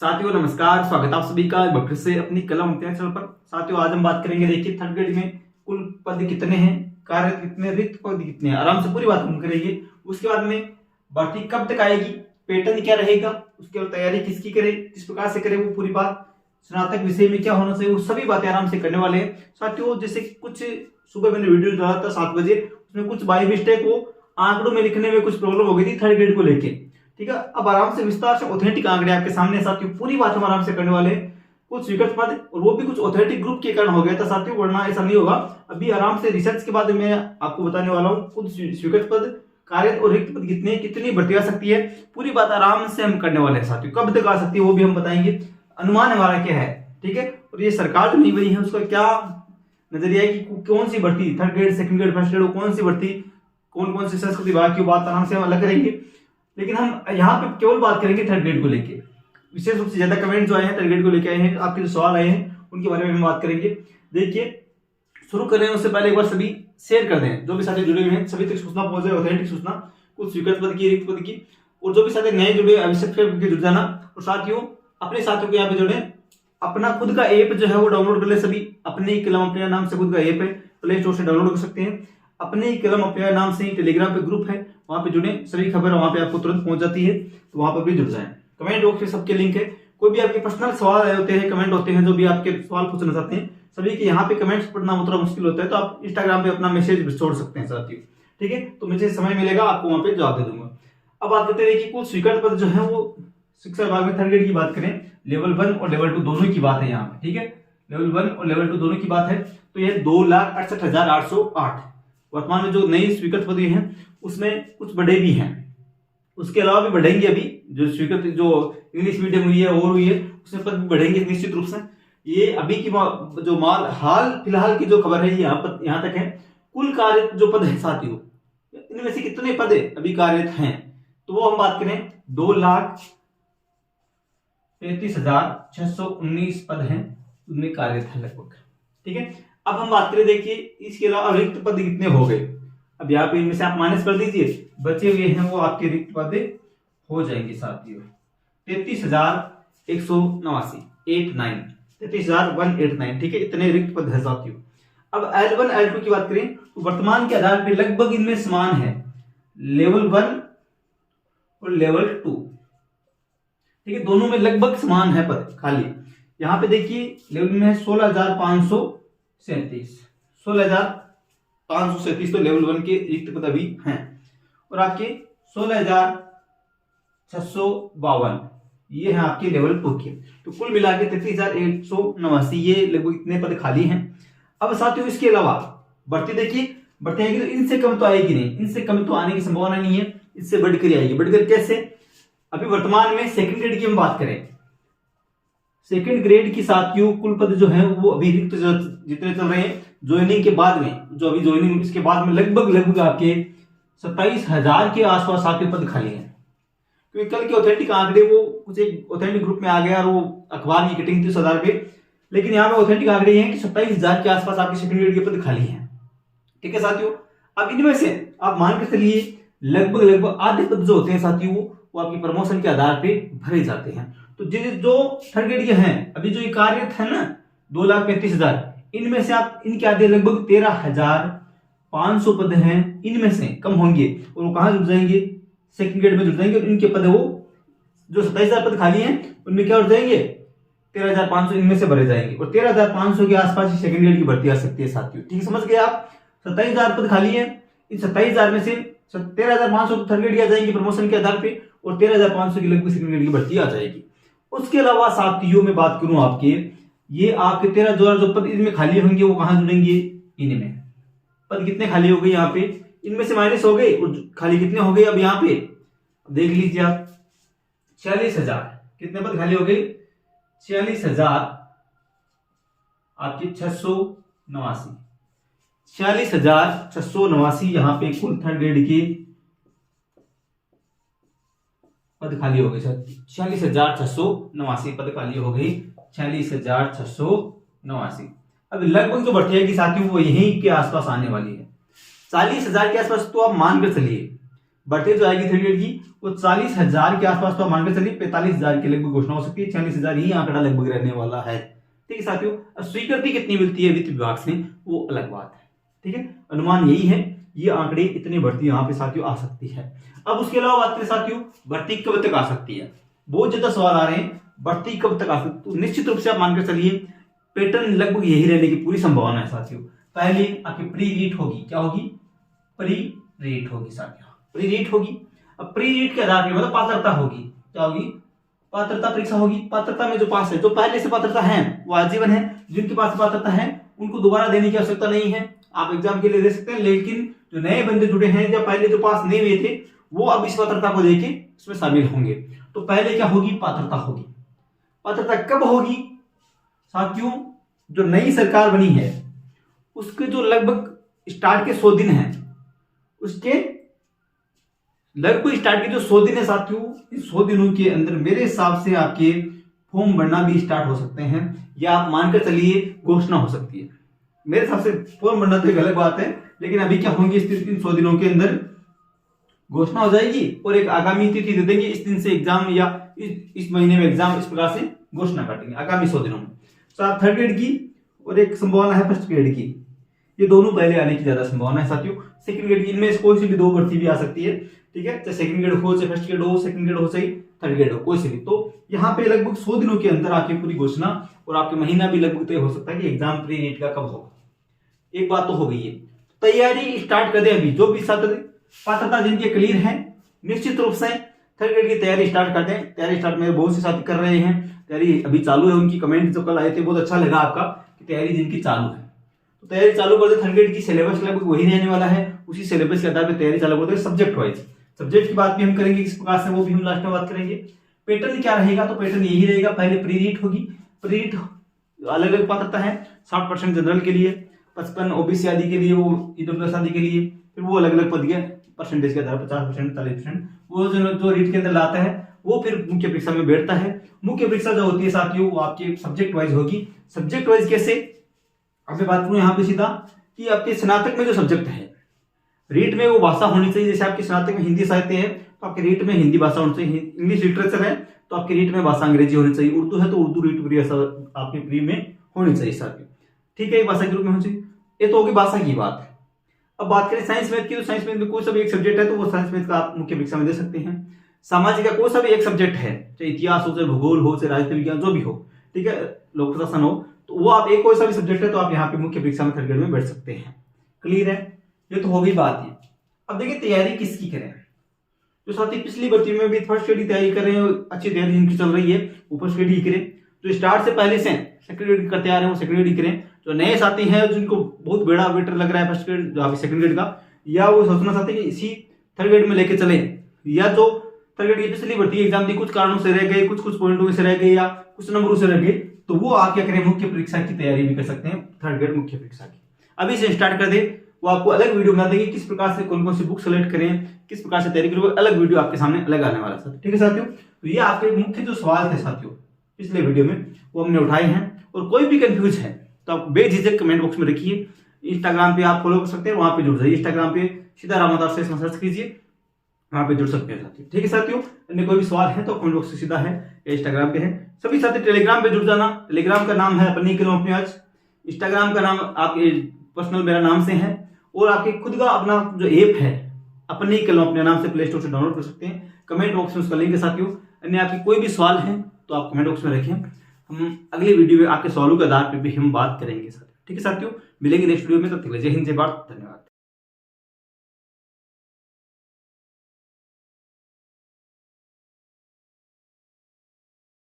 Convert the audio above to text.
साथियों नमस्कार, स्वागत है आप सभी का एक बार फिर से अपनी कलम इम्तिहान चैनल पर। साथियों आज हम बात करेंगे, देखिए थर्ड ग्रेड में कुल पद कितने हैं, कार्य कितने, रिक्त पद कितने हैं, आराम से पूरी बात हम करेंगे। उसके बाद में भर्ती कब तक आएगी, पैटर्न क्या रहेगा, उसके बाद तैयारी किसकी करे, किस प्रकार से करे, वो पूरी बात, स्नातक विषय में क्या होना चाहिए, वो सभी बातें आराम से करने वाले हैं। साथियों जैसे कुछ सुबह मैंने वीडियो डाला था 7 बजे, उसमें कुछ बाई मिस्टेक वो आंकड़ों में लिखने में कुछ प्रॉब्लम हो गई थी थर्ड ग्रेड को लेके। ठीक है, अब आराम से विस्तार से ऑथेंटिक आंकड़े आपके सामने साथियों, पूरी बात हम आराम से करने वाले हैं। कुछ स्वीकृत पद और वो भी कुछ ऑथेंटिक ग्रुप के कारण हो गया था साथियों, वरना ऐसा नहीं होगा। अभी आराम से रिसर्च के बाद मैं आपको बताने वाला हूँ खुद स्वीकृत पद, कार्य और रिक्त पद कितने, कितनी भर्ती आ सकती है, पूरी बात आराम से हम करने वाले हैं साथियों। कब तक आ सकती है वो भी हम बताएंगे, अनुमान हमारा क्या है। ठीक है, और ये सरकार जो नहीं बनी है उसका क्या नजरिया है कि कौन सी भर्ती, third grade, second grade, first grade, कौन सी भर्ती, कौन कौन सी संस्कृति विभाग की बात आराम से हम अलग करेंगे। लेकिन हम यहाँ पे केवल बात करेंगे थर्ड ग्रेड को लेके। विशेष रूप से ज्यादा कमेंट जो आए हैं थर्ड ग्रेड को लेके आए हैं, आपके जो सवाल आए हैं उनके बारे में हम बात करेंगे। देखिए शुरू करें उससे पहले एक बार सभी शेयर कर दें, जो भी साथी जुड़े हुए हैं सभी तक सूचना पहुंचे, ऑथेंटिक सूचना, कुछ स्वीकृत पद की, रिक्त पद की, और जो भी साथी नए जुड़े आवश्यक जुड़ जाना। और साथियों अपने साथियों को यहाँ पे जोड़े, अपना खुद का ऐप जो है वो डाउनलोड कर ले सभी। अपने कलम अपने नाम से खुद का ऐप है, प्ले स्टोर से डाउनलोड कर सकते हैं। अपने कलम अपने नाम से टेलीग्राम पे ग्रुप है, वहां पे जुड़े, सभी खबर वहां पे आपको तुरंत पहुंच जाती है, तो वहां पर भी जुड़ जाएं। कमेंट बॉक्स में सबके लिंक है। कोई भी आपके पर्सनल सवाल आए होते हैं, कमेंट होते हैं, जो भी आपके सवाल पूछना चाहते हैं, सभी के यहाँ पे कमेंट्स पढ़ना थोड़ा मुश्किल होता है, तो आप इंस्टाग्राम पे अपना मैसेज छोड़ सकते हैं साथियों। ठीक है, तो मुझे समय मिलेगा आपको वहां पे जवाब दे दूंगा। अब बात करते हैं कि कुल स्वीकृत पद जो है वो शिक्षा विभाग में थर्ड ग्रेड की बात करें, लेवल 1 और लेवल 2 दोनों की बात है यहाँ पे। ठीक है, लेवल 1 और लेवल 2 दोनों की बात है, तो यह 2,68,808 वर्तमान में जो नई स्वीकृत पद हैं उसमें कुछ बढ़े भी हैं, उसके अलावा भी बढ़ेंगे। अभी जो स्वीकृत जो इंग्लिश मीडियम हुई है और हुई है उसमें पद भी बढ़ेंगे निश्चित रूप से। ये अभी की जो माल हाल फिलहाल की जो खबर है यहाँ तक है। कुल कार्यरत जो पद है साथियों, इनमें से कितने पद अभी कार्यरत हैं, तो वो हम बात करें 2,33,619 पद हैं उनमें कार्यरत है लगभग। ठीक है, अब हम बात करें, देखिए इसके अलावा रिक्त पद कितने हो गए। अब यहाँ पे इनमें से आप माइनस कर दीजिए, बचे हुए हैं वो आपके रिक्त पद हो जाएंगे साथियों 33,189, 33,189। ठीक है, इतने रिक्त पद है साथियों। अब L1 L2 की बात करें तो वर्तमान के आधार पे लगभग इनमें समान है, लेवल 1 और लेवल 2। ठीक है, दोनों में लगभग समान है पद खाली। यहाँ पे देखिए लेवल में है 16,537, 16,537 तो लेवल 1 के रिक्त पद अभी हैं, और आपके 16,652 ये है आपके लेवल 2 के। तो कुल मिला के 33,189 ये लगभग इतने पद खाली हैं। अब साथियों इसके अलावा बढ़ती, देखिए बढ़ती आएगी तो इनसे कम तो आएगी नहीं, इनसे कम तो आने की संभावना नहीं है, इससे बढ़कर आएगी। बढ़कर कैसे, अभी वर्तमान में सेकंड ग्रेड की हम बात करें, सेकंड ग्रेड की साथियों कुल पद जो है वो अभी रिक्त जितने चल रहे हैं ज्वाइनिंग के बाद में, जो अभी ज्वाइनिंग इसके बाद में लगभग आपके 27,000 के आसपास आपके पद खाली हैं। क्योंकि कल के ऑथेंटिक आंकड़े वो कुछ एक ऑथेंटिक ग्रुप में आ गया और वो अखबार की कटिंग थी 30,000 पे, लेकिन यहाँ पे ऑथेंटिक आंकड़े हैं कि 27,000 के आसपास आपके सेकंड ग्रेड के पद खाली हैं। ठीक है साथियों, अब इनमें से आप मान के चलिए लगभग आधे पद जो होते हैं साथियों वो आपकी प्रमोशन के आधार पे भरे जाते हैं। तो जो थर्ड ग्रेड के हैं अभी जो ये कार्यरत है ना 2,35,000, इनमें से आप इनके आधे लगभग 13,500 पद हैं, इनमें से कम होंगे और वो कहां जुड़ जाएंगे, सेकंड ग्रेड में जुड़ जाएंगे। और इनके पद वो जो 27,000 पद खाली हैं उनमें क्या हो जाएंगे, 13,500 इनमें से भरे जाएंगे, और 13,500 के आसपास सेकंड ग्रेड की भर्ती आ सकती है साथियों। ठीक समझ गए आप, 27,000 पद खाली है, इन 27,000 में से 13,500 तो थर्ड ग्रेड आ जाएंगे प्रमोशन के आधार पे, और 13,500 की लगभग सेकंड ग्रेड की भर्ती आ जाएगी। उसके अलावा साथियों में बात करूं आपके, ये आपके 13,000 जो पद इनमें खाली होंगे वो कहां जुड़ेंगे, इनमें पद कितने खाली हो गए यहाँ पे, इनमें से माइनस हो गए और खाली कितने हो गए। अब यहाँ पे देख लीजिए आप 46,000 कितने पद खाली हो गए, 46,000 आपकी 689, 46,689 यहाँ पे कुल थर्ड ग्रेड के पद खाली हो गए सर, 46,689 पद खाली हो गई, 46,689। अब लगभग जो भर्ती है साथियों वो यहीं के आसपास आने वाली है, 40,000 के आसपास तो आप मान कर चलिए। बढ़ते जो आएगी थर्ड ग्रेड की वो 40,000 के आसपास, तो मानकर चलिए 45,000 के लगभग घोषणा हो सकती है, 46,000 ही आंकड़ा लगभग रहने वाला है। ठीक है साथियों, अब स्वीकृति कितनी मिलती है वित्त विभाग से वो अलग बात है। ठीक है, अनुमान यही है, ये आंकड़े इतनी भर्ती यहाँ पे साथियों आ सकती है। अब उसके अलावा बात करें साथियों, भर्ती कब तक आ सकती है, बहुत ज्यादा सवाल आ रहे हैं, भर्ती कब तक आ सकती है। तो निश्चित रूप से आप मानकर चलिए पैटर्न लगभग यही रहने की पूरी संभावना है साथियों। पहले आपकी प्री रीट होगी, क्या होगी, प्री रीट होगी साथियों, प्री रीट होगी। अब प्री रीट के आधार पर मतलब पात्रता होगी, क्या होगी, पात्रता परीक्षा होगी। पात्रता में जो पास है, जो पहले से पात्रता है वो आजीवन है, जिनके पास पात्रता है उनको दोबारा देने की आवश्यकता नहीं है, आप एग्जाम के लिए दे सकते हैं। लेकिन जो नए बंदे जुड़े हैं या पहले जो पास नहीं हुए थे वो अब इस पात्रता को देके इसमें शामिल होंगे। तो पहले क्या होगी, पात्रता होगी। पात्रता कब होगी साथियों, जो नई सरकार बनी है उसके जो लगभग स्टार्ट के 100 दिन है, उसके लगभग स्टार्ट के जो 100 दिन है साथियों, इस 100 दिनों के अंदर मेरे हिसाब से आपके फॉर्म भरना भी स्टार्ट हो सकते हैं, या आप मानकर चलिए घोषणा हो सकती है। मेरे हिसाब से फॉर्म भरना तो एक अलग बात है, लेकिन अभी क्या होंगे, इस 100 दिनों के अंदर घोषणा हो जाएगी और एक आगामी तिथि दे देंगे, इस दिन से एग्जाम या इस महीने में एग्जाम, इस प्रकार से घोषणा कर देंगे आगामी 100 दिनों में। तो आप थर्ड ग्रेड की और एक संभावना है फर्स्ट ग्रेड की, ये दोनों पहले आने की ज्यादा संभावना है साथियों। सेकंड ग्रेड की इनमें से कोई सी भी 2 भर्ती भी आ सकती है। ठीक है, चाहे सेकंड ग्रेड हो, चाहे फर्स्ट ग्रेड हो, सेकंड ग्रेड हो, चाहे थर्ड ग्रेड हो, कोई सी भी। तो यहाँ पे लगभग 100 दिनों के अंदर आपकी पूरी घोषणा और आपके महीना भी लगभग तय हो सकता है कि एग्जाम प्री नीट का कब होगा। एक बात तो हो गई है, तैयारी स्टार्ट कर दे अभी, जो भी छात्र पात्रता जिनके क्लियर है निश्चित रूप से थर्ड ग्रेड की तैयारी स्टार्ट कर दें। तैयारी स्टार्ट में बहुत से साथी कर रहे हैं, तैयारी अभी चालू है। उनकी कमेंट जो कल आए थे बहुत अच्छा लगा आपका कि तैयारी जिनकी चालू है, तो तैयारी चालू कर दे। थर्ड ग्रेड की सिलेबस लगभग वही रहने वाला है, उसी सिलेबस के आधार पर तैयारी चालू कर दे। सब्जेक्ट वाइज, सब्जेक्ट की बात भी हम करेंगे किस प्रकार से, वो भी हम लास्ट में बात करेंगे। पैटर्न क्या रहेगा, तो पैटर्न यही रहेगा, पहले प्री रीट होगी। प्री रीट अलग अलग पात्रता है, 60% जनरल के लिए, 55 ओबीसी आदि के लिए, वो ईडब्ल्यूएस आदि के लिए, फिर वो अलग अलग पद के परसेंटेज के आधार पर 50%, 40%, वो जो रीट के अंदर लाता है वो फिर मुख्य परीक्षा में बैठता है। मुख्य परीक्षा जो होती है साथियों वो आपके सब्जेक्ट वाइज होगी। सब्जेक्ट वाइज कैसे, अब मैं बात करूं यहाँ पे सीधा कि आपके स्नातक में जो सब्जेक्ट है रीट में वो भाषा होनी चाहिए। जैसे आपके स्नातक में हिंदी साहित्य है तो आपके रीट में हिंदी भाषा होनी चाहिए, इंग्लिश लिटरेचर है तो आपके रीट में भाषा अंग्रेजी होनी चाहिए, उर्दू है तो उर्दू रीट प्री आपके प्री में होनी चाहिए साथियों। ठीक है, एक भाषा के रूप में होनी चाहिए। ये तो होगी भाषा की बात। अब बात करें साइंस मैथ की, तो साइंस मैथ में कोई सा भी एक सब्जेक्ट है तो वो साइंस मैथ का आप मुख्य परीक्षा में दे सकते हैं। सामाजिक का कोई सा भी एक सब्जेक्ट है, चाहे इतिहास हो, चाहे भूगोल हो, चाहे राजनीति विज्ञान, जो भी हो, ठीक है, लोक प्रशासन हो, तो वो आप एक कोई सा भी सब्जेक्ट है तो आप यहाँ पे मुख्य परीक्षा में थर्ड ग्रेड में बैठ सकते हैं। क्लियर है, ये तो हो गई बात है। अब देखिए तैयारी किसकी करें, जो साथी पिछली भर्ती में भी फर्स्ट ग्रेड की तैयारी कर रहे हैं, अच्छी तैयारी जिनकी चल रही है वो फर्स्ट ग्रेड ही करें। जो स्टार्ट से पहले से सेकंड ग्रेड करते आ रहे हैं वो सेकंड ग्रेड ही करें। जो नए साथी हैं जिनको बहुत बड़ा बेटर लग रहा है फर्स्ट ग्रेड, जो अभी सेकंड ग्रेड का, या वो सोचना चाहते हैं कि इसी थर्ड ग्रेड में लेके चले, या जो थर्ड ग्रेड की पिछली भर्ती एग्जाम दी कुछ कारणों से रह गए, कुछ पॉइंटों से रह गए या कुछ नंबरों से रह गए, तो वो आप क्या करें, मुख्य परीक्षा की तैयारी भी कर सकते हैं, थर्ड ग्रेड मुख्य परीक्षा की। अभी से स्टार्ट कर दे, वो आपको अलग वीडियो बना देंगे किस प्रकार से कौन कौन सी बुक सेलेक्ट करें, किस प्रकार से तैयारी करें, अलग वीडियो आपके सामने अलग आने वाला है। ठीक है साथियों, तो ये आपके मुख्य जो सवाल थे साथियों पिछले वीडियो में वो हमने उठाए हैं। और कोई भी कंफ्यूज है तो आप बेझिझक कमेंट बॉक्स में रखिए। इंस्टाग्राम पे आप फॉलो कर सकते हैं, वहां पे जुड़ जाइए। इंस्टाग्राम पे सीताराम से सर्च कीजिए, वहां पे जुड़ सकते हैं साथियों। ठीक है साथियों, अन्य कोई भी सवाल है तो कमेंट बॉक्स से सीधा है या इंस्टाग्राम पे है। सभी साथी टेलीग्राम पे जुड़ जाना। टेलीग्राम का नाम है अपनी कलम अपने आज, इंस्टाग्राम का नाम आपके पर्सनल मेरा नाम से है, और आपके खुद का अपना जो ऐप है अपनी कलम अपने नाम से प्ले स्टोर से डाउनलोड कर सकते हैं। कमेंट बॉक्स में उसका लिंक है साथियों। अन्य आपके कोई भी सवाल है तो आप कमेंट बॉक्स में रखें, हम अगली वीडियो में आपके सवालों के आधार पर भी हम बात करेंगे साथियों। ठीक है साथियों, मिलेंगे नेक्स्ट वीडियो में, तब तक जय हिंद जय भारत, धन्यवाद।